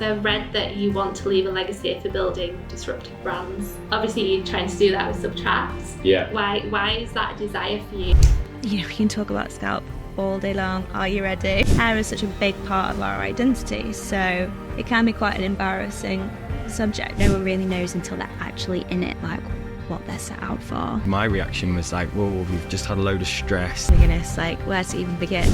I read that you want to leave a legacy for building disruptive brands. Obviously, you're trying to do that with Subtract. Yeah. Why is that a desire for you? You know, we can talk about Scalp all day long. Are you ready? Hair is such a big part of our identity, so it can be quite an embarrassing subject. No one really knows until they're actually in it, like what they're set out for. My reaction was like, whoa, we've just had a load of stress. Oh my goodness, like where to even begin?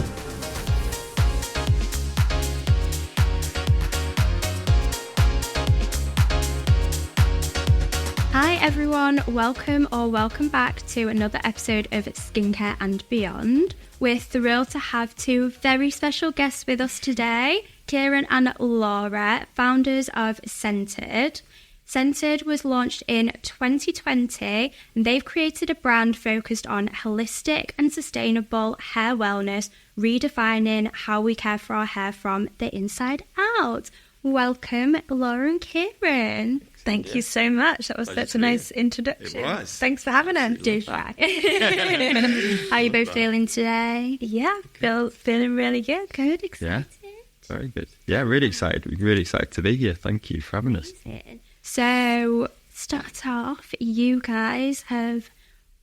Hi everyone, welcome back to another episode of Skincare and Beyond. We're thrilled to have two very special guests with us today, Kieran and Laura, founders of Scented. Scented was launched in 2020 and they've created a brand focused on holistic and sustainable hair wellness, redefining how we care for our hair from the inside out. Welcome, Laura and Kieran. Thank you so much. That was such a nice introduction. It was. Thanks for having us. Do try. How are you both feeling today? Yeah, feeling really good. Good, excited. Yeah, very good. Yeah, really excited. We're really excited to be here. Thank you for having us. So, start off, you guys have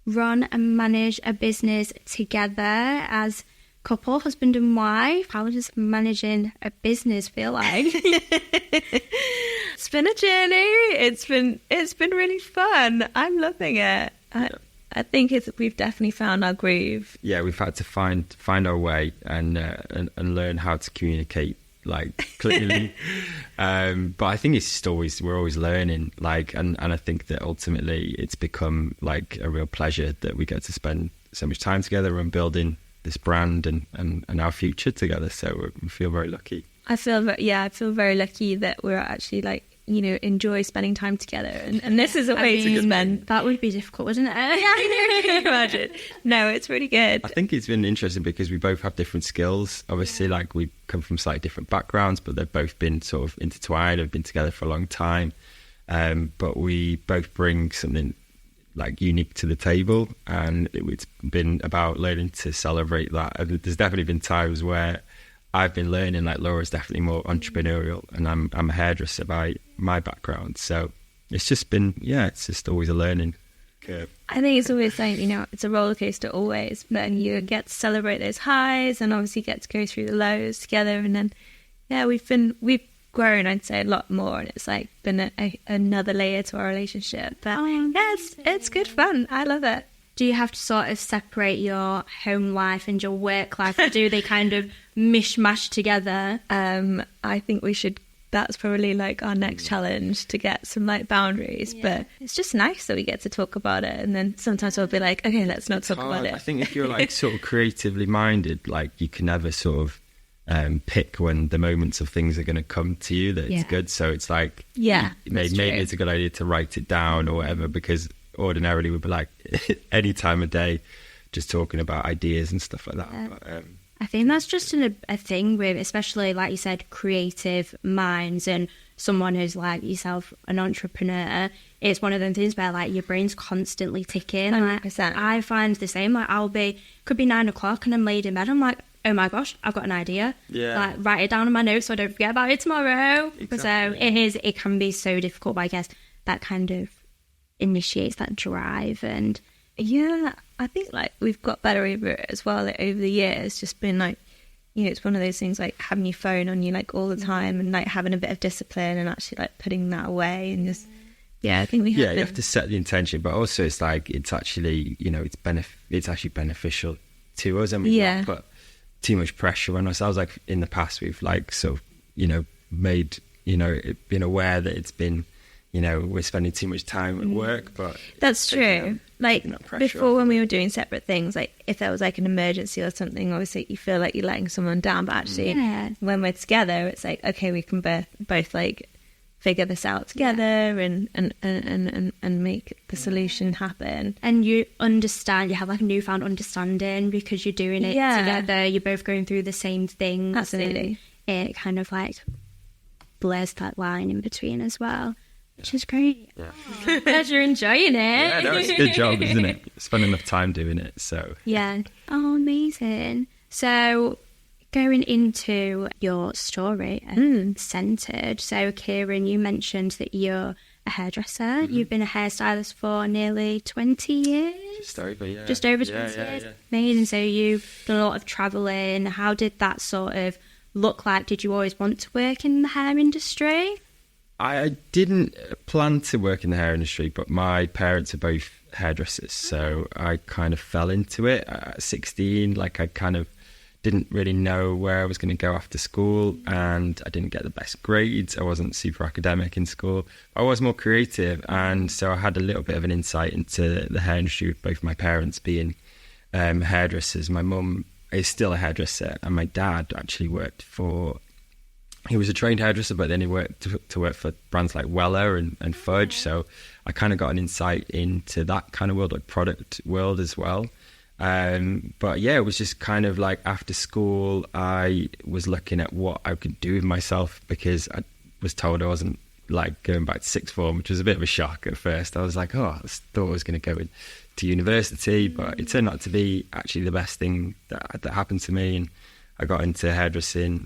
run and managed a business together as couple, husband and wife. How does managing a business feel like? It's been a journey. It's been really fun. I'm loving it. I think we've definitely found our groove. Yeah, we've had to find our way and learn how to communicate like clearly. But I think it's just we're always learning. Like, and I think that ultimately it's become like a real pleasure that we get to spend so much time together and building this brand and our future together. So we feel very lucky. I feel very lucky that we're actually like, you know, enjoy spending time together. And this is a way to spend. That would be difficult, wouldn't it? Yeah, can you imagine? No, it's really good. I think it's been interesting because we both have different skills. Obviously, like we come from slightly different backgrounds, but they've both been sort of intertwined. Have been together for a long time. But we both bring something like unique to the table, and it's been about learning to celebrate that. And there's definitely been times where I've been learning, like Laura's definitely more entrepreneurial and I'm a hairdresser by my background, so it's just been it's just always a learning curve. I think it's always like, you know, it's a roller coaster always, but you get to celebrate those highs and obviously get to go through the lows together. And then we've grown, I'd say, a lot more, and it's like been another layer to our relationship. But it's good fun. I love it. Do you have to sort of separate your home life and your work life, or do they kind of mishmash together? I think we should. That's probably like our next challenge, to get some like boundaries. Yeah. But it's just nice that we get to talk about it, and then sometimes we'll be like, okay, let's not talk about it. I think if you're like sort of creatively minded, like you can never sort of pick when the moments of things are going to come to you that it's good. So it's like, maybe it's a good idea to write it down or whatever, because ordinarily we'd be like any time of day just talking about ideas and stuff like that. But, I think that's just a thing with, especially like you said, creative minds and someone who's like yourself, an entrepreneur. It's one of them things where like your brain's constantly ticking. 100%. Like, I find the same. Like could be 9 o'clock and I'm laid in bed. I'm like, oh my gosh, I've got an idea. Yeah. Like, write it down in my notes so I don't forget about it tomorrow. Exactly. So it can be so difficult, but I guess that kind of initiates that drive. And I think like we've got better over it as well, like, over the years. Just been like, you know, it's one of those things like having your phone on you like all the time and like having a bit of discipline and actually like putting that away and just I think we have you have to set the intention, but also it's like it's actually, you know, it's actually beneficial to us, and we've not put too much pressure on ourselves. Like in the past we've like sort of, you know, made, you know, been aware that it's been, you know, we're spending too much time at work. But that's true. Like before, when we were doing separate things, like if there was like an emergency or something, obviously you feel like you're letting someone down, but actually when we're together it's like, okay, we can both like figure this out together and make the solution happen. And you understand, you have like a newfound understanding because you're doing it together, you're both going through the same things. Absolutely. And it kind of like blurs that line in between as well, which is great. Yeah. Glad you're enjoying it. Yeah, no, it's a good job, isn't it? Spend enough time doing it, so. Yeah. Oh, amazing. So Going into your story, centred. So, Kieran, you mentioned that you're a hairdresser. You've been a hairstylist for nearly 20 years? Just over, yeah. Just over 20 years. Yeah. Amazing. So you've done a lot of travelling. How did that sort of look like? Did you always want to work in the hair industry? I didn't plan to work in the hair industry, but my parents are both hairdressers, so I kind of fell into it at 16. Like, I kind of didn't really know where I was going to go after school, and I didn't get the best grades. I wasn't super academic in school. I was more creative, and so I had a little bit of an insight into the hair industry with both my parents being hairdressers. My mum is still a hairdresser, and my dad actually he was a trained hairdresser, but then he worked to work for brands like Weller and Fudge. So I kind of got an insight into that kind of world, like product world as well. But yeah, it was just kind of like after school, I was looking at what I could do with myself, because I was told I wasn't like going back to sixth form, which was a bit of a shock at first. I was like, I thought I was going to go to university, but it turned out to be actually the best thing that happened to me. And I got into hairdressing,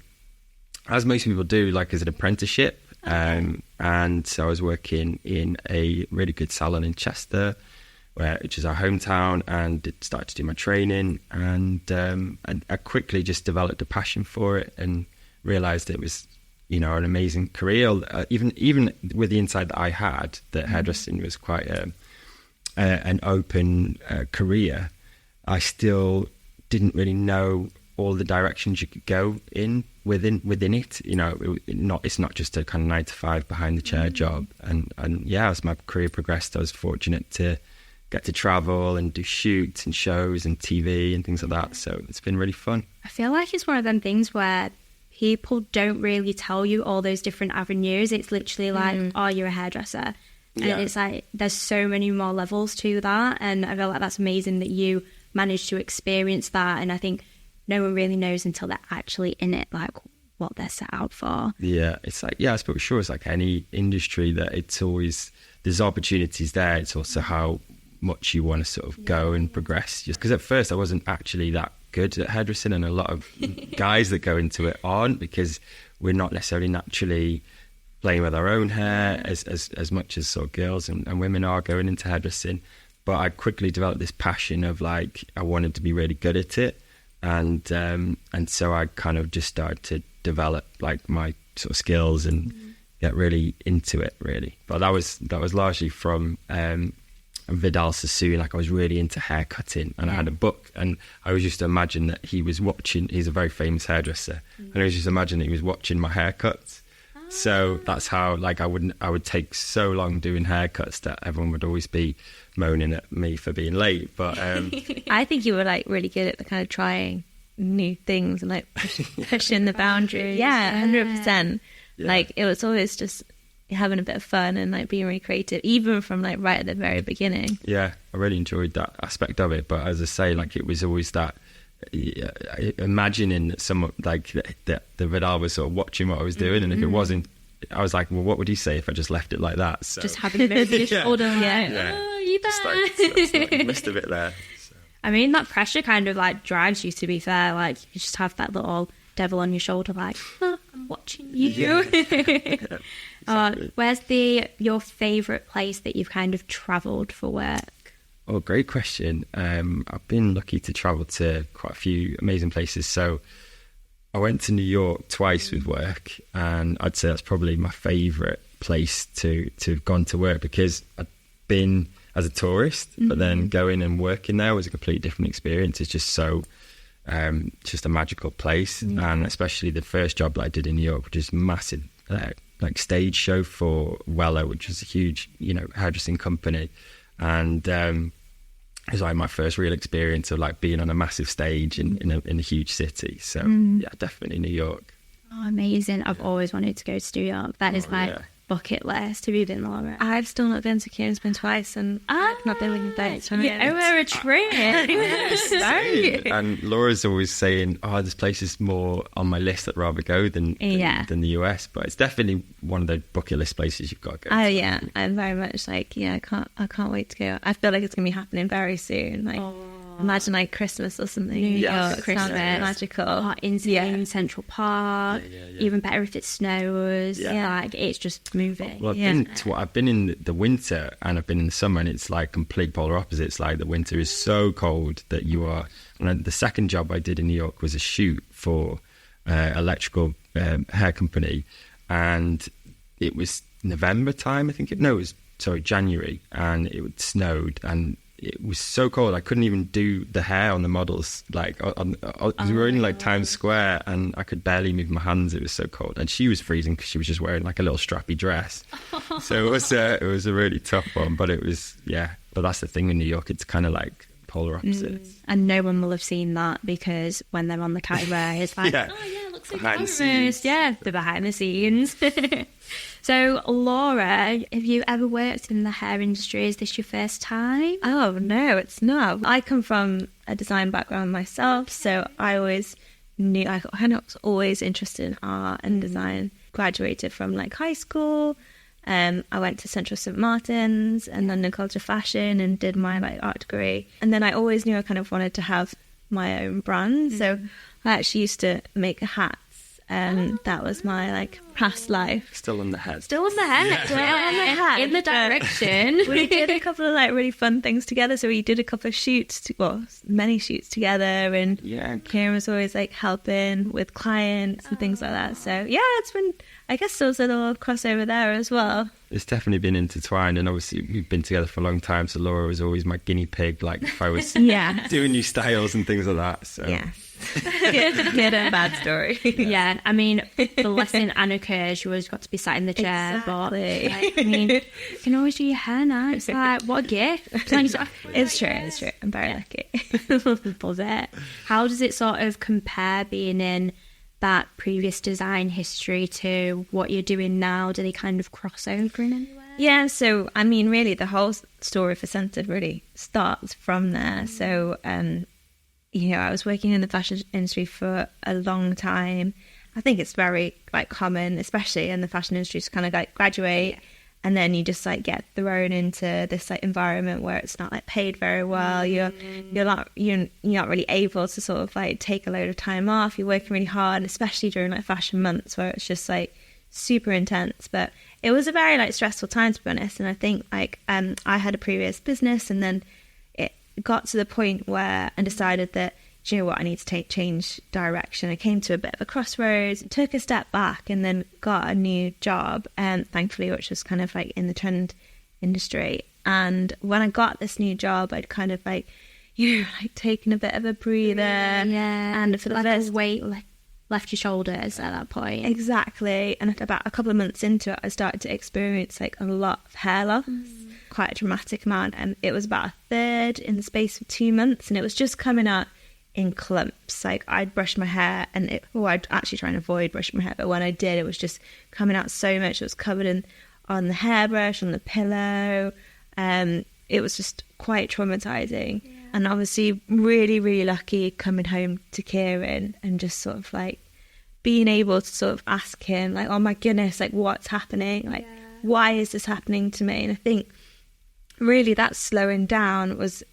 as most people do, like as an apprenticeship. And so I was working in a really good salon in Chester, which is our hometown, and it started to do my training, and I quickly just developed a passion for it and realised it was, an amazing career. Even with the insight that I had, that hairdressing was quite an open career, I still didn't really know all the directions you could go in within it. It's not just a kind of 9 to 5 behind the chair job. And yeah, as my career progressed, I was fortunate to get to travel and do shoots and shows and TV and things like that. So it's been really fun. I feel like it's one of them things where people don't really tell you all those different avenues. It's literally like, oh, you're a hairdresser. And it's like, there's so many more levels to that. And I feel like that's amazing that you managed to experience that. And I think no one really knows until they're actually in it, like what they're set out for. Yeah, it's like, I suppose sure, it's like any industry, that it's always, there's opportunities there. It's also how much you want to sort of go and progress. Just because at first I wasn't actually that good at hairdressing, and a lot of guys that go into it aren't, because we're not necessarily naturally playing with our own hair as much as sort of girls and women are going into hairdressing. But I quickly developed this passion of like, I wanted to be really good at it. And so I kind of just started to develop like my sort of skills and get really into it, really. But that was largely from Vidal Sassoon. Like, I was really into hair cutting, and I had a book, and I was just imagine that he was watching. He's a very famous hairdresser, and I was just imagining he was watching my haircuts. So that's how, like, I would take so long doing haircuts that everyone would always be moaning at me for being late. But I think you were like really good at the kind of trying new things and like pushing the boundaries. Yeah, 100%. Yeah. Like, it was always just having a bit of fun and like being really creative, even from like right at the very beginning. Yeah, I really enjoyed that aspect of it. But as I say, like, it was always that imagining that someone like that the Vidal was sort of watching what I was doing, and if it wasn't, I was like, well, what would he say if I just left it like that? So just having a bit of your shoulder, oh, you like, missed a bit there. So. I mean, that pressure kind of like drives you, to be fair. Like, you just have that little devil on your shoulder, like, oh, I'm watching you. Yeah. Exactly. Where's your favourite place that you've kind of travelled for work? Oh, great question. I've been lucky to travel to quite a few amazing places. So I went to New York twice with work, and I'd say that's probably my favourite place to have gone to work, because I'd been as a tourist, but then going and working there was a completely different experience. It's just so, just a magical place. And especially the first job that I did in New York, which is massive, like stage show for Weller, which is a huge, hairdressing company. And it was like my first real experience of like being on a massive stage in a huge city. So yeah, definitely New York. Oh, amazing. I've always wanted to go to New York. That is like bucket list. Have you been, Laura? I've still not been to Kieran's been twice, and I've not been looking back. Yeah, we're a trip. And Laura's always saying, oh, this place is more on my list. I'd rather go than the US, but it's definitely one of the bucket list places you've got to go. Oh yeah, I'm very much like, I can't wait to go. I feel like it's gonna be happening very soon. Like, Imagine like Christmas or something. Yes. Christmas. Christmas. Magical. In Central Park. Even better if it snows. Like it's just moving. Well, I've been in the winter and I've been in the summer, and it's like complete polar opposites. Like the winter is so cold that you are. And then the second job I did in New York was a shoot for electrical hair company, and it was November time, I think. It was January, and it snowed, and it was so cold I couldn't even do the hair on the models. Like we were in like Times Square, and I could barely move my hands. It was so cold, and she was freezing because she was just wearing like a little strappy dress. So it was a really tough one, but it was But that's the thing in New York; it's kind of like polar opposites. And no one will have seen that, because when they're on the camera, it's like, it looks so Behind the glamorous. scenes. the behind the scenes. So, Laura, have you ever worked in the hair industry? Is this your first time? Oh, no, it's not. I come from a design background myself, so I always knew, I was always interested in art and design. Graduated from like high school. I went to Central St Martin's and London College of Fashion and did my like art degree. And then I always knew I kind of wanted to have my own brand. So I actually used to make hats. That was my like past life. Still on the head. Still on the head. In the direction. We did a couple of like really fun things together. So we did a couple of shoots, many shoots together, and Kieran was always like helping with clients and things like that. So it's been, I guess there's a little crossover there as well. It's definitely been intertwined, and obviously we've been together for a long time. So Laura was always my guinea pig, like if I was doing new styles and things like that. So Good and bad story. I mean, the lesson Anna occurs, you always got to be sat in the chair. Exactly. But like, I mean, you can always do your hair now. It's like, what a gift. It's true. I'm very lucky. Love it. How does it sort of compare being in that previous design history to what you're doing now? Do they kind of cross over in any way? Yeah, so I mean, really, the whole story for Scented really starts from there. So, I was working in the fashion industry for a long time. I think it's very like common, especially in the fashion industry, to kind of like graduate and then you just like get thrown into this like environment where it's not like paid very well. You're not really able to sort of like take a load of time off. You're working really hard, and especially during like fashion months where it's just like super intense. But it was a very like stressful time, to be honest. And I think like I had a previous business, and then it got to the point where I decided that, do you know what, I need to change direction. I came to a bit of a crossroads, took a step back, and then got a new job, thankfully, which was kind of like in the trend industry. And when I got this new job, I'd kind of like, taken a bit of a breather. Yeah. And for the like first a weight left your shoulders at that point. Exactly. And about a couple of months into it, I started to experience like a lot of hair loss, quite a dramatic amount. And it was about a third in the space of 2 months. And it was just coming out in clumps. Like I'd brush my hair and I'd actually try and avoid brushing my hair. But when I did, it was just coming out so much. It was covered on the hairbrush, on the pillow. It was just quite traumatizing. Yeah. And obviously really, really lucky coming home to Kieran and just sort of like being able to sort of ask him like, oh my goodness, like what's happening? Like, why is this happening to me? And I think really that slowing down was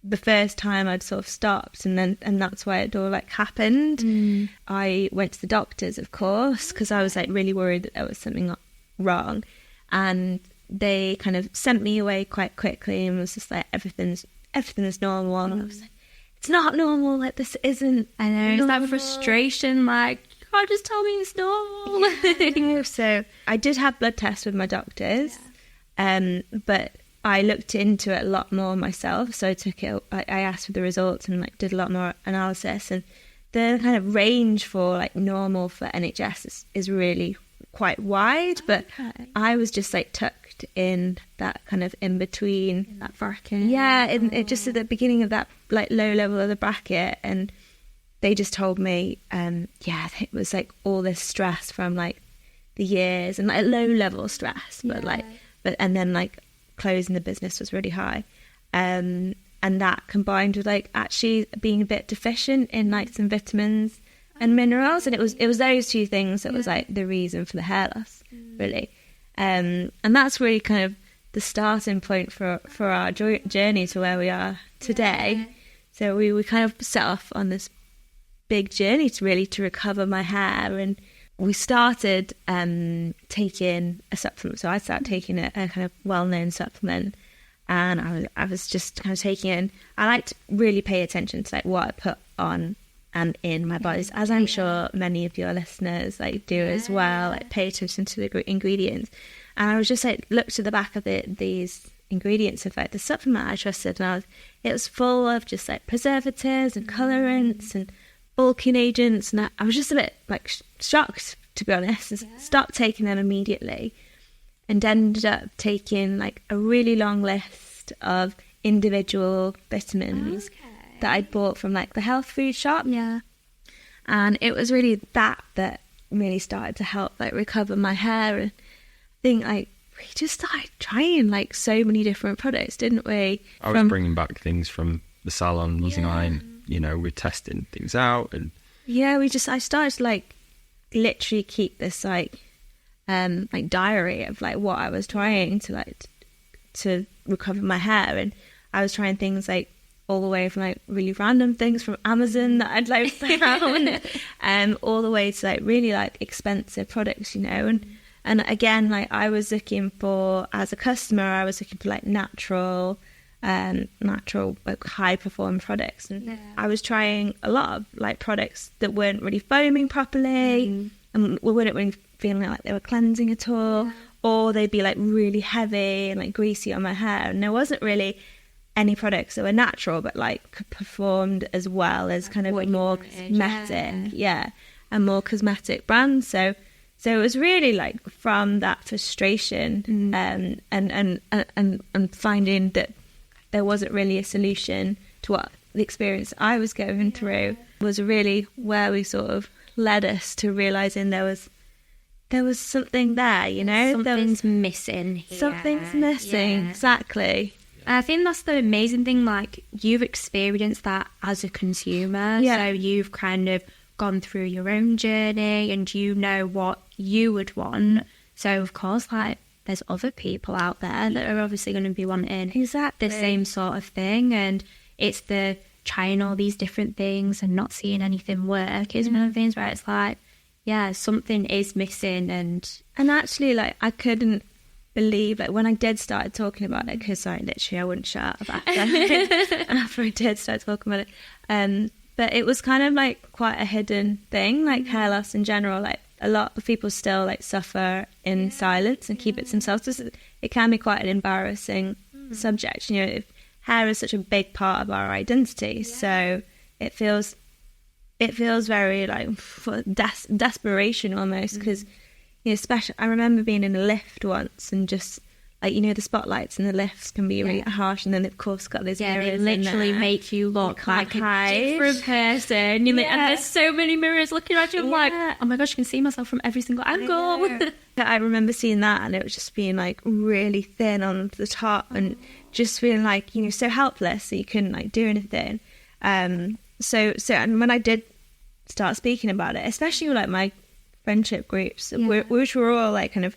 the first time I'd sort of stopped, and that's why it all like happened. I went to the doctors, of course, because I was like really worried that there was something wrong, and they kind of sent me away quite quickly and was just like, everything is normal. And I was like, it's not normal, like this isn't. I know, it's that frustration, like, you can't just tell me it's normal. So I did have blood tests with my doctors, but I looked into it a lot more myself. So I asked for the results and like did a lot more analysis, and the kind of range for like normal for NHS is really quite wide, but I was just like tucked in that kind of in between, that bracket. Yeah, it just at the beginning of that like low level of the bracket, and they just told me, it was like all this stress from like the years and like low level stress, but then like closing the business was really high, and that combined with like actually being a bit deficient in like some vitamins and minerals, and it was those two things that was like the reason for the hair loss, really. And that's really kind of the starting point for our journey to where we are today. So we kind of set off on this big journey to recover my hair, and we started taking a supplement. So I started taking a kind of well-known supplement, and I was just kind of taking it. And I like to really pay attention to like what I put on and in my bodies, as I'm sure many of your listeners like do as well. Like pay attention to the ingredients. And I was just like looked at the back of these ingredients of like the supplement I trusted, and it was full of just like preservatives and colorants and bulking agents, and I was just a bit like shocked, to be honest. Stopped taking them immediately, and ended up taking like a really long list of individual vitamins that I'd bought from like the health food shop. Yeah. And it was really that really started to help like recover my hair. And I think like we just started trying like so many different products, didn't we? I was bringing back things from the salon, using mine. You know, we're testing things out, and I started to like literally keep this like diary of like what I was trying to like to recover my hair. And I was trying things like all the way from like really random things from Amazon that I'd like found, all the way to like really like expensive products, you know. And again, like I was looking for, as a customer, I was looking for like natural like high performing products, and I was trying a lot of like products that weren't really foaming properly, and weren't really feeling like they were cleansing at all, or they'd be like really heavy and like greasy on my hair. And there wasn't really any products that were natural but like performed as well as kind of more cosmetic, and more cosmetic brands. So it was really like from that frustration and finding that there wasn't really a solution to what the experience I was going through, was really where we sort of led us to realising there was something there, you know? Something's missing here. Something's missing, exactly. I think that's the amazing thing, like you've experienced that as a consumer, so you've kind of gone through your own journey and you know what you would want. So of course, like there's other people out there that are obviously going to be wanting the same sort of thing, and it's the trying all these different things and not seeing anything work is one of the things where it's like, something is missing. And actually, like I couldn't believe, like when I did start talking about it, because I wouldn't shut up after I did start talking about it, but it was kind of like quite a hidden thing, like hair loss in general. Like a lot of people still like suffer in silence and keep it to themselves. It can be quite an embarrassing subject, you know. Hair is such a big part of our identity, so it feels very like desperation almost, because you know, especially I remember being in a lift once and just like, you know, the spotlights in the lifts can be really harsh, and then of course got those mirrors. They literally make you look like a different person. And there's so many mirrors looking at you. I'm like, oh my gosh, I can see myself from every single angle. I remember seeing that, and it was just being like really thin on the top, and just feeling like, you know, so helpless, so you couldn't like do anything. So and when I did start speaking about it, especially with like my friendship groups, which were all like kind of,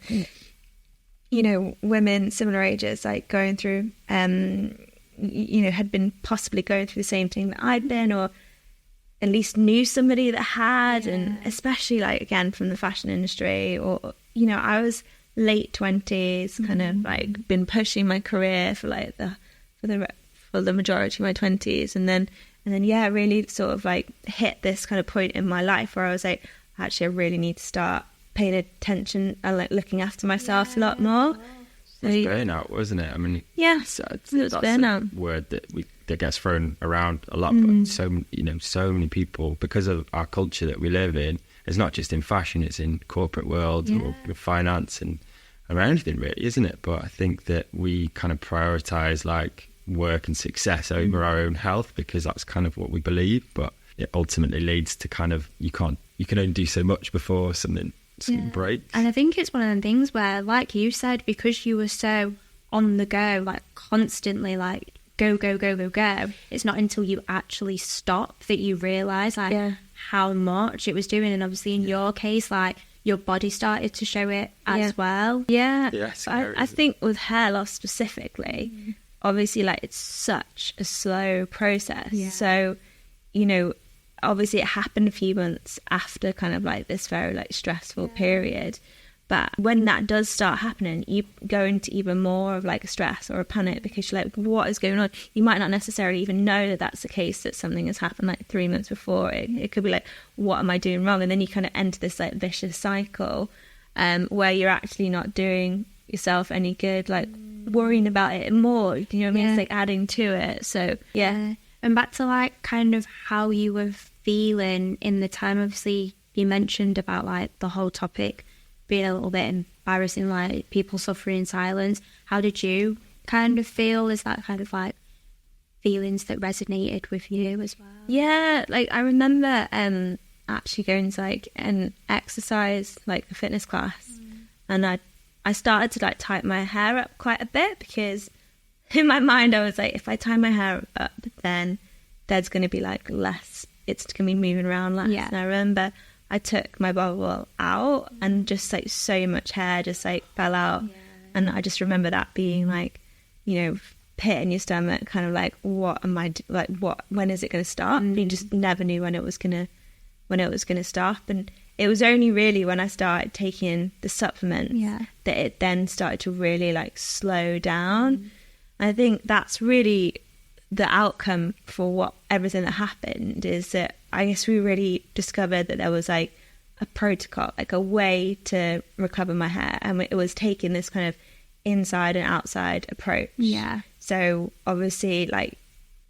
you know, women similar ages, like going through, you know, had been possibly going through the same thing that I'd been, or at least knew somebody that had, and especially like again from the fashion industry, or you know, I was late 20s, kind of like been pushing my career for like for the majority of my 20s, and then really sort of like hit this kind of point in my life where I was like, actually I really need to start paying attention and like looking after myself a lot more. So, it was burnout, wasn't it? I mean, it was burnout. A word that gets thrown around a lot, but so many people, because of our culture that we live in, it's not just in fashion, it's in corporate world or finance and around anything really, isn't it? But I think that we kind of prioritize like work and success over our own health, because that's kind of what we believe, but it ultimately leads to kind of you can only do so much before something breaks. And I think it's one of the things where, like you said, because you were so on the go, like constantly like go, it's not until you actually stop that you realise like how much it was doing. And obviously in your case, like your body started to show it as well. I think with hair loss specifically, obviously like it's such a slow process. Yeah. So, you know, obviously it happened a few months after kind of like this very like stressful period. But when that does start happening, you go into even more of like a stress or a panic because you're like, what is going on? You might not necessarily even know that that's the case, that something has happened like 3 months before. It could be like, what am I doing wrong? And then you kind of enter this like vicious cycle where you're actually not doing yourself any good, like worrying about it more. You know what I mean? It's like adding to it. So, yeah. And back to like kind of how you were feeling in the time, obviously you mentioned about like the whole topic being a little bit embarrassing, like people suffering in silence. How did you kind of feel? Is that kind of like feelings that resonated with you as well? Yeah, like I remember actually going to like an exercise, like a fitness class, and I started to like tie my hair up quite a bit because in my mind I was like, if I tie my hair up, then there's going to be like less, it's going to be moving around less. Yeah. And I remember I took my bubble out and just like so much hair just like fell out. Yeah. And I just remember that being like, you know, pit in your stomach, kind of like, what am I, like, what, when is it going to stop? And you just never knew when it was going to stop. And it was only really when I started taking the supplements that it then started to really like slow down. I think that's really the outcome for what everything that happened, is that I guess we really discovered that there was like a protocol, like a way to recover my hair, and it was taking this kind of inside and outside approach. Yeah. So obviously, like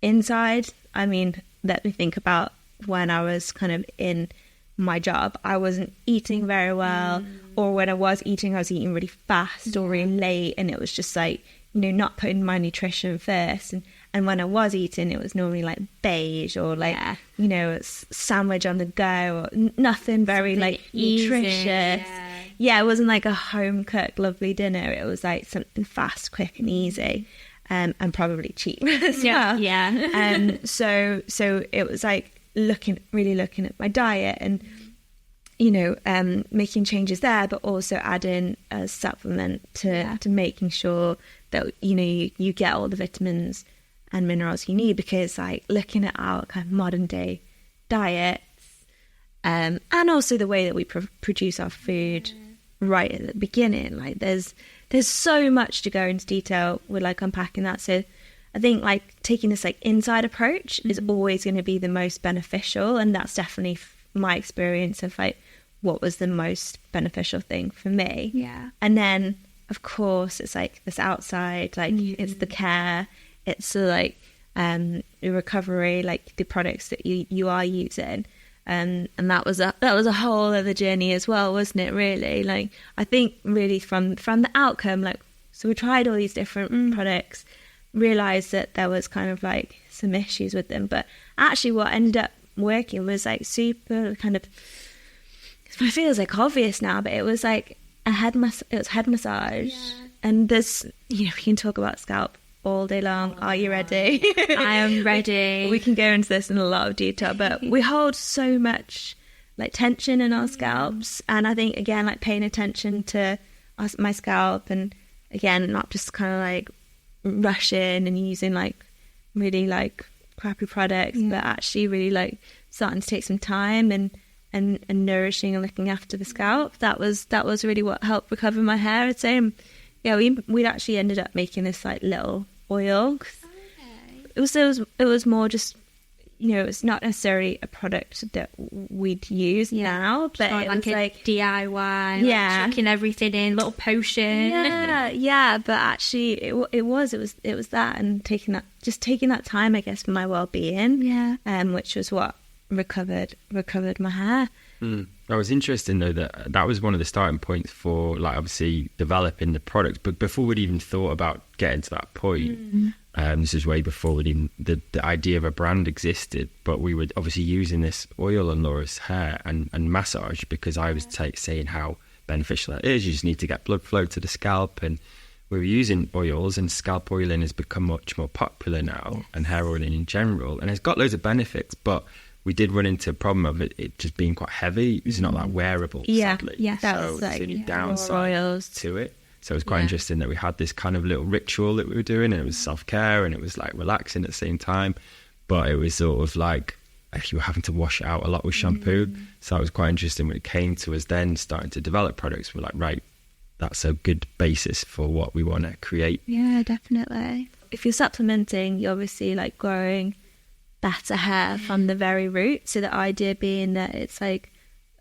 inside, I mean, let me think about when I was kind of in my job, I wasn't eating very well, or when I was eating really fast or really late, and it was just like, you know, not putting my nutrition first. And when I was eating, it was normally like beige or like, you know, a sandwich on the go, or nothing very something like nutritious. Yeah, it wasn't like a home cooked lovely dinner. It was like something fast, quick and easy, and probably cheap as well. Yeah. So it was like really looking at my diet and, you know, making changes there, but also adding a supplement to making sure that, you know, you get all the vitamins and minerals you need, because like looking at our kind of modern day diets, and also the way that we produce our food right at the beginning, like there's so much to go into detail with like unpacking that. So I think like taking this like inside approach is always going to be the most beneficial, and that's definitely my experience of like what was the most beneficial thing for me. Yeah. And then of course it's like this outside, like it's the care, it's the like the recovery, like the products that you are using, and that was a whole other journey as well, wasn't it? Really, like I think really from the outcome, like, so we tried all these different products, realized that there was kind of like some issues with them, but actually what ended up working was like super kind of, it feels like obvious now, but it was like head massage. And there's, you know, we can talk about scalp all day long. Are you ready? I am ready. We can go into this in a lot of detail, but we hold so much like tension in our scalps, and I think again like paying attention to my scalp, and again not just kind of like rushing and using like really like crappy products, but actually really like starting to take some time and nourishing and looking after the scalp. That was really what helped recover my hair, I'd say. And yeah, we'd actually ended up making this like little oil. It was more just, you know, it's not necessarily a product that we'd use now, but it was like DIY, like chucking everything in, little potion. Yeah, but actually it was that, and taking that time, I guess, for my well-being, which was what recovered my hair. That was interesting though, that was one of the starting points for like obviously developing the product, but before we'd even thought about getting to that point, this is way before the idea of a brand existed, but we were obviously using this oil on Laura's hair and massage, because I was saying how beneficial that is. You just need to get blood flow to the scalp, and we were using oils, and scalp oiling has become much more popular now, and hair oiling in general, and it's got loads of benefits, but we did run into a problem of it just being quite heavy. It's not that wearable, sadly. That so was there's like only downside oils to it. So it was quite interesting that we had this kind of little ritual that we were doing, and it was self-care and it was like relaxing at the same time, but it was sort of like you were having to wash it out a lot with shampoo. So it was quite interesting when it came to us then starting to develop products. We're like, right, that's a good basis for what we want to create. Yeah, definitely. If you're supplementing, you're obviously like growing better hair from the very root. So the idea being that it's like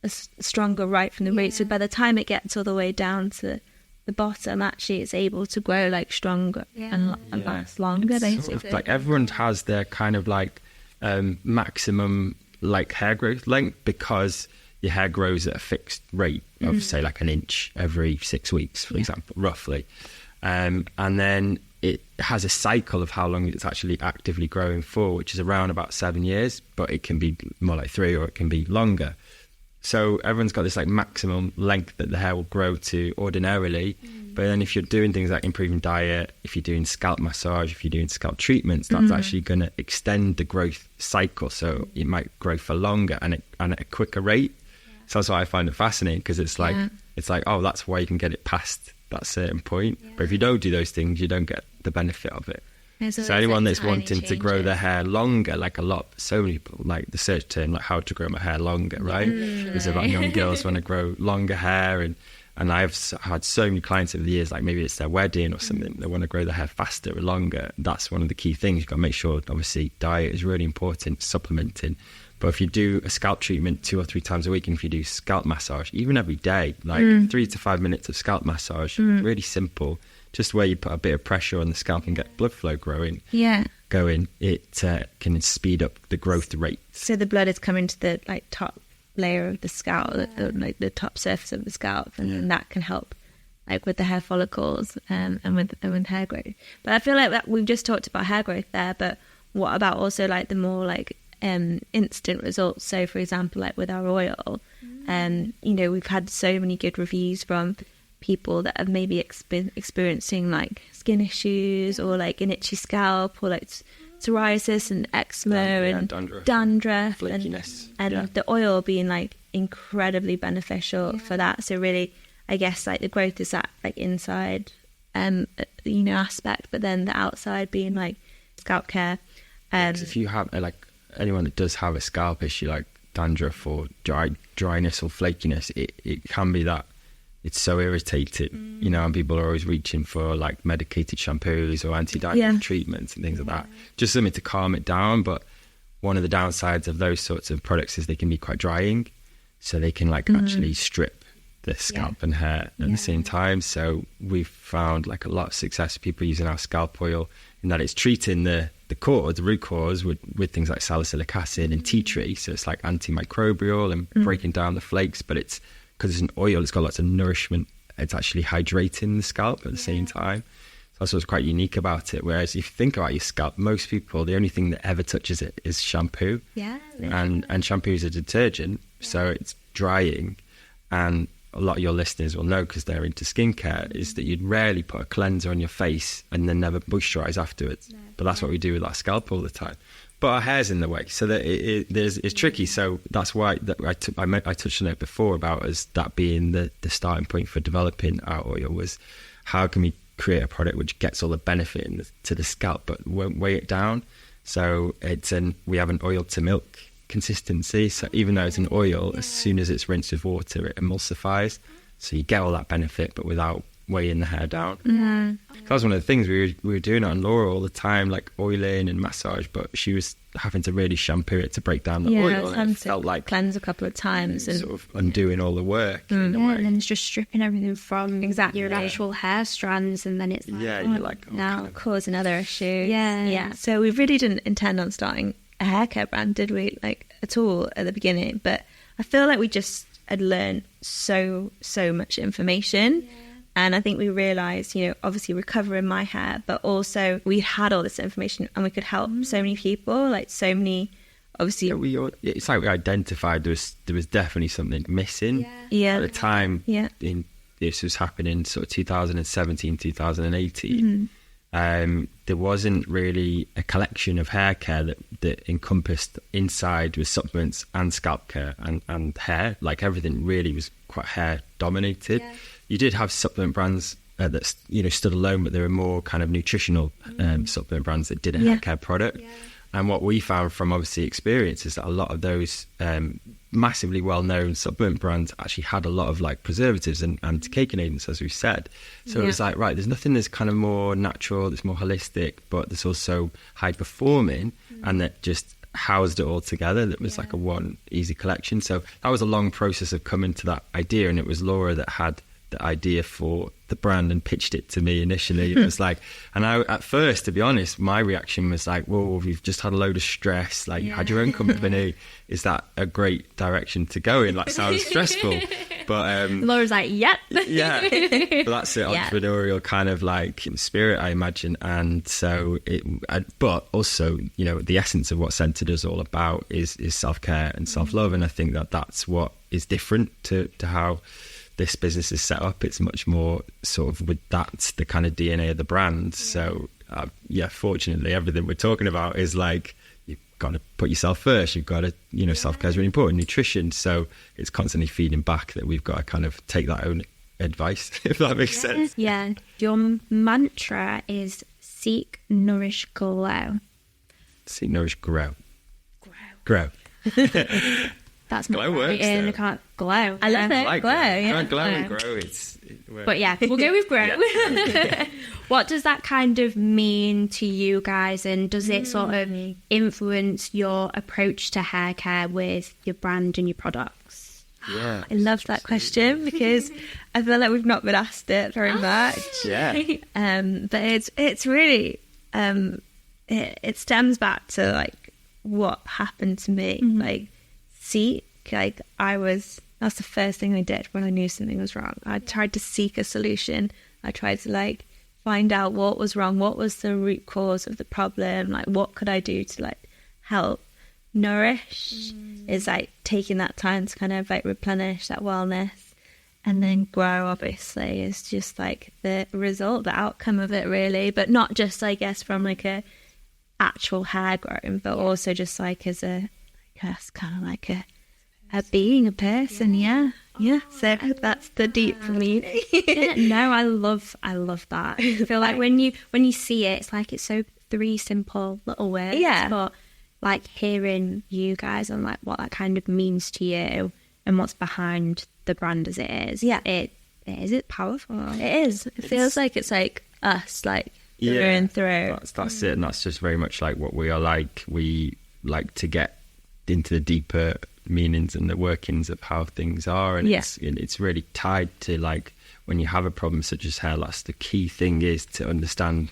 a stronger right from the root. So by the time it gets all the way down to the bottom, actually it's able to grow like stronger and last longer, basically. Sort of like everyone has their kind of like maximum like hair growth length, because your hair grows at a fixed rate of say like an inch every 6 weeks, for example, roughly. And then it has a cycle of how long it's actually actively growing for, which is around about 7 years, but it can be more like 3 or it can be longer. So everyone's got this like maximum length that the hair will grow to ordinarily. But then if you're doing things like improving diet, if you're doing scalp massage, if you're doing scalp treatments, that's actually going to extend the growth cycle. So it might grow for longer and at a quicker rate. So that's why I find it fascinating, because it's like, oh, that's why you can get it past that certain point. But if you don't do those things, you don't get the benefit of it. So anyone that's wanting to grow their hair longer, like so many people, like the search term, like how to grow my hair longer, right? It's about young girls want to grow longer hair, and I've had so many clients over the years, like maybe it's their wedding or something, they want to grow their hair faster or longer. That's one of the key things. You've got to make sure, obviously, diet is really important, supplementing. But if you do a scalp treatment 2 or 3 times a week, and if you do scalp massage, even every day, like 3 to 5 minutes of scalp massage, really simple, just where you put a bit of pressure on the scalp and get blood flow going, it can speed up the growth rate. So the blood is coming to the like top layer of the scalp, like the top surface of the scalp, and then that can help like with the hair follicles and with hair growth. But I feel like that we've just talked about hair growth there, but what about also like the more like instant results? So for example, like with our oil, we've had so many good reviews from people that have maybe experiencing like skin issues or like an itchy scalp or like psoriasis and eczema and dandruff flakiness, and the oil being like incredibly beneficial for that. So really, I guess like the growth is that like inside aspect, but then the outside being like scalp care. If you have like anyone that does have a scalp issue like dandruff or dryness or flakiness, it can be that it's so irritated, and people are always reaching for like medicated shampoos or anti-dandruff treatments and things like that, just something to calm it down. But one of the downsides of those sorts of products is they can be quite drying, so they can like actually strip the scalp and hair at the same time. So we've found like a lot of success with people using our scalp oil in that it's treating the root cause with things like salicylic acid and tea tree, so it's like antimicrobial and breaking down the flakes, but it's because it's an oil, it's got lots of nourishment, it's actually hydrating the scalp at the same time. So that's what's quite unique about it. Whereas if you think about your scalp, most people, the only thing that ever touches it is shampoo. And shampoo is a detergent, so it's drying. And a lot of your listeners will know, because they're into skincare, is that you'd rarely put a cleanser on your face and then never moisturize afterwards. But that's what we do with our scalp all the time. But our hair's in the way, so that it's tricky. So that's why I touched on it before about us that being the starting point for developing our oil was how can we create a product which gets all the benefit to the scalp but won't weigh it down. So we have an oil to milk consistency. So even though it's an oil, as soon as it's rinsed with water, it emulsifies. So you get all that benefit, but without weighing the hair down. That was one of the things we were doing it on Laura all the time, like oiling and massage, but she was having to really shampoo it to break down the oil. And it felt like cleanse a couple of times and sort of undoing all the work. And then it's just stripping everything from your actual hair strands, and then it's you're like now cause another issue. So we really didn't intend on starting a haircare brand, did we, like at all at the beginning? But I feel like we just had learned so much information. And I think we realised, obviously recovering my hair, but also we had all this information and we could help so many people, like so many, obviously. It's like we identified there was definitely something missing at the time. This was happening sort of 2017, 2018. There wasn't really a collection of hair care that encompassed inside with supplements and scalp care and hair. Like everything really was quite hair dominated. You did have supplement brands that stood alone, but there were more kind of nutritional supplement brands that did a hair care product. Yeah. And what we found from obviously experience is that a lot of those massively well-known supplement brands actually had a lot of like preservatives and caking agents, as we said. So it was like, right, there's nothing that's kind of more natural, that's more holistic, but there's also high performing, and that just housed it all together. That was like a one easy collection. So that was a long process of coming to that idea, and it was Laura that had the idea for the brand and pitched it to me initially. It was like, and I, at first, to be honest, my reaction was like, well, you've just had a load of stress, like you had your own company, is that a great direction to go in? Like, sounds stressful. But Laura's like, yep. Yeah, but that's it, entrepreneurial kind of like spirit, I imagine. And so but also, the essence of what Centred is all about is self-care and self-love. And I think that that's what is different to how this business is set up. It's much more sort of that's the kind of DNA of the brand. So fortunately, everything we're talking about is like, you've got to put yourself first. You've got to, self-care is really important, nutrition. So it's constantly feeding back that we've got to kind of take that own advice, if that makes sense. Yeah. Your mantra is seek, nourish, glow. Seek, nourish, grow. Grow. That's my writing. I can't glow. I love it. I like glow. Yeah. Glow and grow. But yeah, we'll go with grow. What does that kind of mean to you guys, and does it sort of influence your approach to hair care with your brand and your products? Yeah, I love that question because I feel like we've not been asked it very much. Yeah. But it's really it stems back to like what happened to me. Like, that's the first thing I did when I knew something was wrong. I tried to seek a solution. I tried to like find out what was wrong, what was the root cause of the problem, like what could I do to like help. Nourish is like taking that time to kind of like replenish that wellness, and then grow obviously is just like the result, the outcome of it really, but not just I guess from like a actual hair growing, but also just like as a, I guess, kind of like a being, a person. So that's the deep meaning. No, I love that. I feel like when you see it, it's like it's so 3 simple little words. But like hearing you guys and like what that kind of means to you and what's behind the brand as it is. It's powerful. It is. It feels like it's like us, like through and through. That's it, and that's just very much like what we are like. We like to get into the deeper meanings and the workings of how things are, and it's really tied to like when you have a problem such as hair loss, the key thing is to understand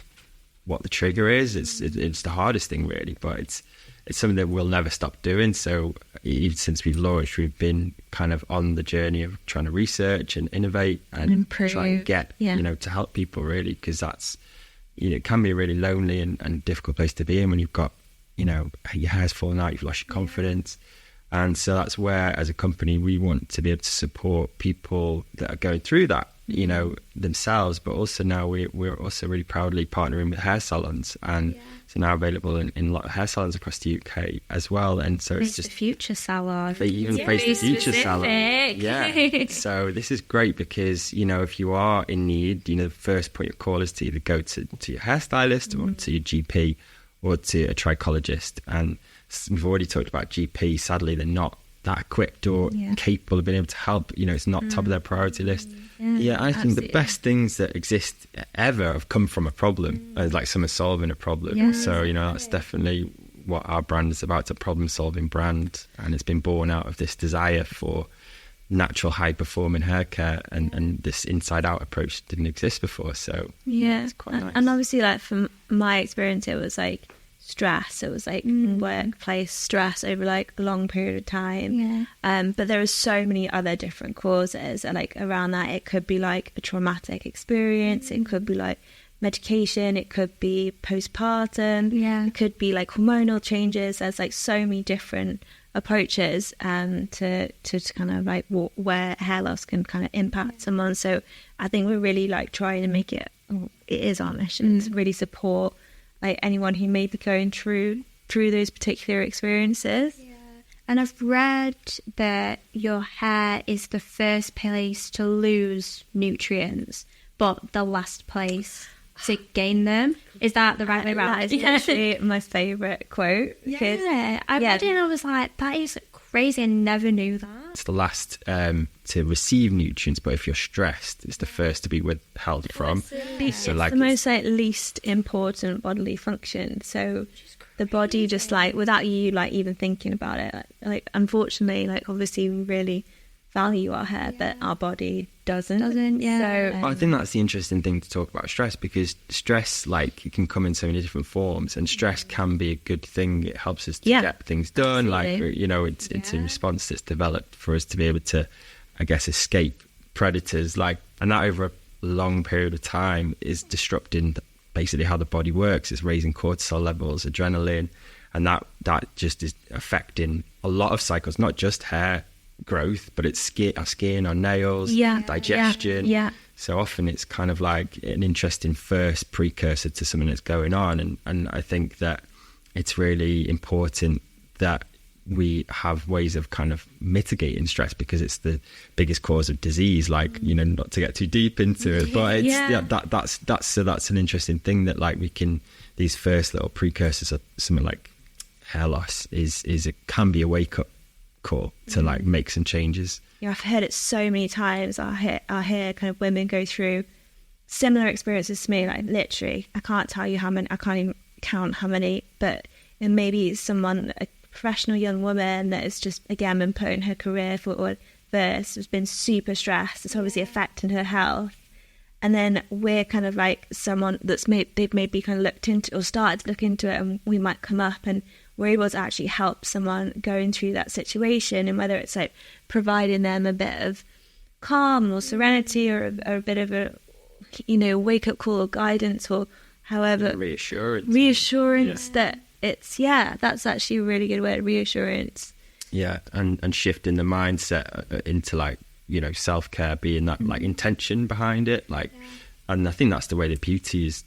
what the trigger is. It's the hardest thing really, but it's something that we'll never stop doing. So even since we've launched, we've been kind of on the journey of trying to research and innovate and improve, try and get to help people really, because that's it can be a really lonely and difficult place to be in when you've got your hair's falling out, you've lost your confidence. And so that's where, as a company, we want to be able to support people that are going through that, themselves. But also now we're also really proudly partnering with hair salons, and it's now available in a lot of hair salons across the UK as well. And so it's just the future salon. They even place the future salon. Yeah. So this is great because if you are in need, the first point of call is to either go to your hairstylist or to your GP or to a trichologist. And we've already talked about GP. Sadly, they're not that equipped or capable of being able to help. It's not top of their priority list. I think the best things that exist ever have come from a problem, like someone solving a problem. So that's definitely what our brand is about. It's a problem-solving brand, and it's been born out of this desire for natural, high-performing hair care, and this inside-out approach didn't exist before. So it's quite nice. And obviously, like from my experience, it was like stress. It was like workplace stress over like a long period of time. But there are so many other different causes, and like around that, it could be like a traumatic experience. It could be like medication. It could be postpartum. It could be like hormonal changes. There's like so many different approaches to kind of like where hair loss can kind of impact someone. So I think we're really like trying to make it is our mission to really support like anyone who may be going through those particular experiences. And I've read that your hair is the first place to lose nutrients but the last place to gain them. Is that the right way around? That is literally my favourite quote. Yeah, I read it and I was like, that is crazy. I never knew that. It's the last to receive nutrients, but if you're stressed, it's the first to be withheld from. So It's the most like least important bodily function. So the body just like, without you like even thinking about it, like unfortunately, like obviously we really value our hair, but our body doesn't. So I think that's the interesting thing to talk about stress, because stress, like, it can come in so many different forms, and stress can be a good thing. It helps us to get things done. Absolutely. Like, you know, it's a response that's developed for us to be able to, I guess, escape predators. Like, and that over a long period of time is disrupting basically how the body works. It's raising cortisol levels, adrenaline, and that just is affecting a lot of cycles, not just hair growth, but it's our skin, our nails, digestion. So often it's kind of like an interesting first precursor to something that's going on, and I think that it's really important that we have ways of kind of mitigating stress, because it's the biggest cause of disease. Like, you know, not to get too deep into it, but it's that's an interesting thing, that like we can, these first little precursors of something like hair loss is it can be a wake up call to like make some changes. Yeah, I've heard it so many times. I hear kind of women go through similar experiences to me. Like literally, I can't tell you how many. I can't even count how many. But it maybe someone, a professional young woman that has just again been put in her career for this, has been super stressed. It's obviously affecting her health. And then we're kind of like someone they've maybe kind of looked into or started to look into it, and we might come up and we're able to actually help someone going through that situation, and whether it's like providing them a bit of calm or serenity, or a bit of a, you know, wake up call or guidance, or however, reassurance that it's that's actually a really good word, reassurance. And shifting the mindset into like, you know, self-care being that like intention behind it, like, and I think that's the way that beauty is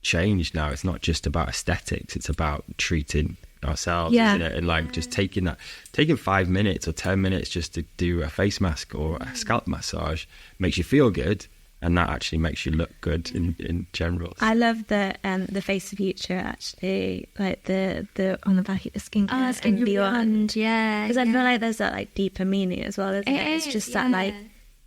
changed now. It's not just about aesthetics, it's about treating ourselves, isn't it? And like just taking 5 minutes or 10 minutes just to do a face mask or a scalp massage makes you feel good, and that actually makes you look good in general. I love the Face of Future, actually, like the on the back of the skincare and beyond, because I feel like there's that like deeper meaning as well, isn't it? It's just that like,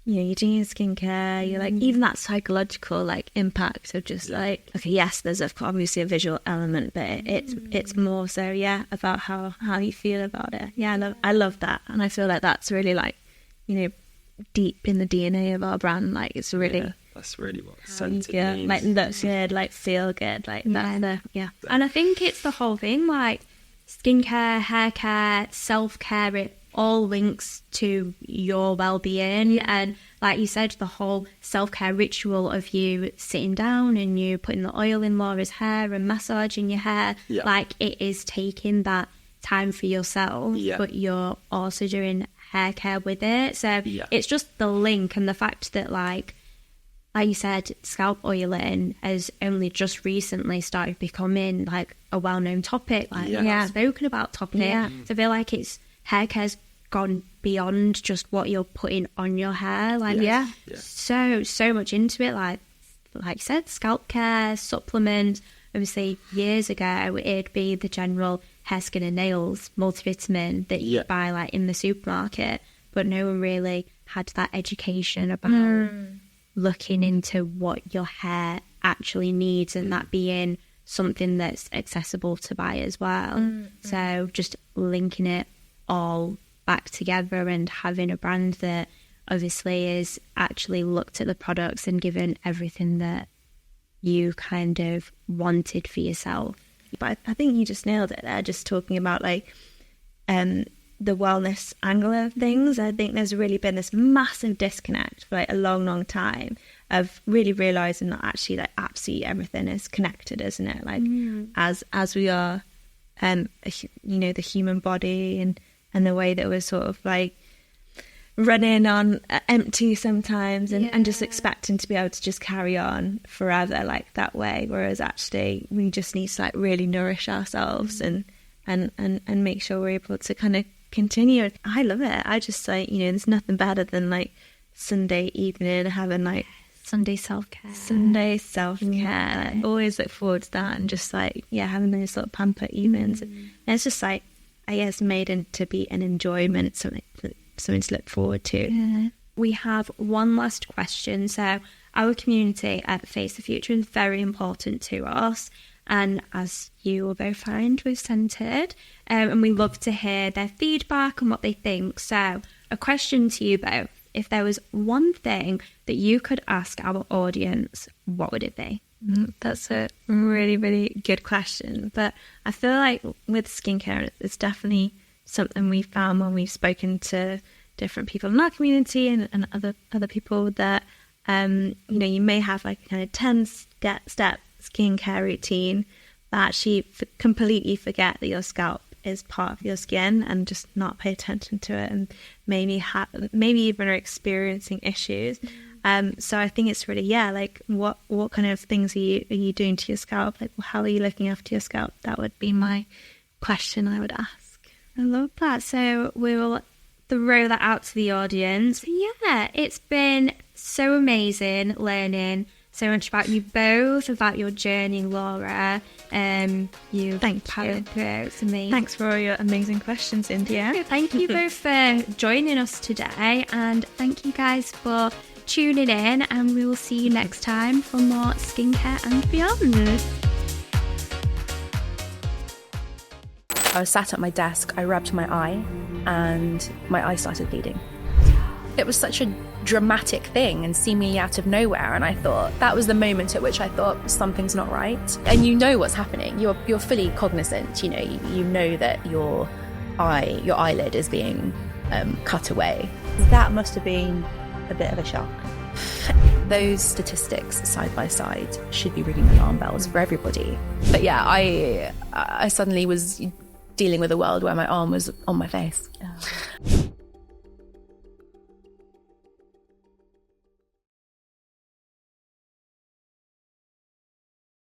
you know, you're doing your skincare, you're like, even that psychological like impact of just like, okay, yes, there's obviously a visual element, but it's more so about how you feel about it. I love that, and I feel like that's really like, you know, deep in the DNA of our brand. Like it's really that's really what scented means. Like looks good, like feel good, like that's And I think it's the whole thing, like skincare, hair care, self-care, it all links to your well-being. And like you said, the whole self-care ritual of you sitting down and you putting the oil in Laura's hair and massaging your hair, like it is taking that time for yourself, but you're also doing hair care with it. So it's just the link, and the fact that like you said, scalp oiling has only just recently started becoming like a well-known topic, like spoken about topic. So I feel like hair care's gone beyond just what you're putting on your hair, like so much into it, like you said, scalp care, supplements. Obviously years ago it'd be the general hair, skin and nails multivitamin that you buy like in the supermarket, but no one really had that education about looking into what your hair actually needs, and that being something that's accessible to buy as well. So just linking it all back together and having a brand that obviously is actually looked at the products and given everything that you kind of wanted for yourself. But I think you just nailed it there, just talking about like the wellness angle of things. I think there's really been this massive disconnect for like a long time of really realizing that actually like absolutely everything is connected, isn't it? Like as we are, you know, the human body and the way that we're sort of like running on empty sometimes and just expecting to be able to just carry on forever like that way, whereas actually we just need to like really nourish ourselves and make sure we're able to kind of continue. I love it. I just like, you know, there's nothing better than like Sunday evening having like Sunday self-care. Sunday self-care. I always look forward to that, and just like, yeah, having those little pamper evenings. And it's just like, I guess, made to be an enjoyment, something to look forward to. Yeah. We have one last question. So our community at Face the Future is very important to us. And as you will both find, we've centred. And we love to hear their feedback and what they think. So a question to you both. If there was one thing that you could ask our audience, what would it be? That's a really, really good question. But I feel like with skincare, it's definitely something we found when we've spoken to different people in our community and other people that, you may have like a kind of 10-step skincare routine, but actually completely forget that your scalp is part of your skin and just not pay attention to it, and maybe even are experiencing issues. So I think it's really, like what kind of things are you doing to your scalp? Like, how are you looking after your scalp? That would be my question I would ask. I love that. So we will throw that out to the audience. Yeah, it's been so amazing learning so much about you both, about your journey, Laura. Thank you. It's amazing. Thanks for all your amazing questions, India. Thank you both for joining us today, and thank you guys for tuning in, and we will see you next time for more skincare and beyond. I was sat at my desk, I rubbed my eye, and my eye started bleeding. It was such a dramatic thing and seemingly out of nowhere, and I thought that was the moment at which I thought something's not right. And you know what's happening. You're fully cognizant. You know that your eyelid is being cut away. That must have been a bit of a shock. Those statistics side by side should be ringing alarm bells for everybody. But yeah, I suddenly was dealing with a world where my arm was on my face. Oh.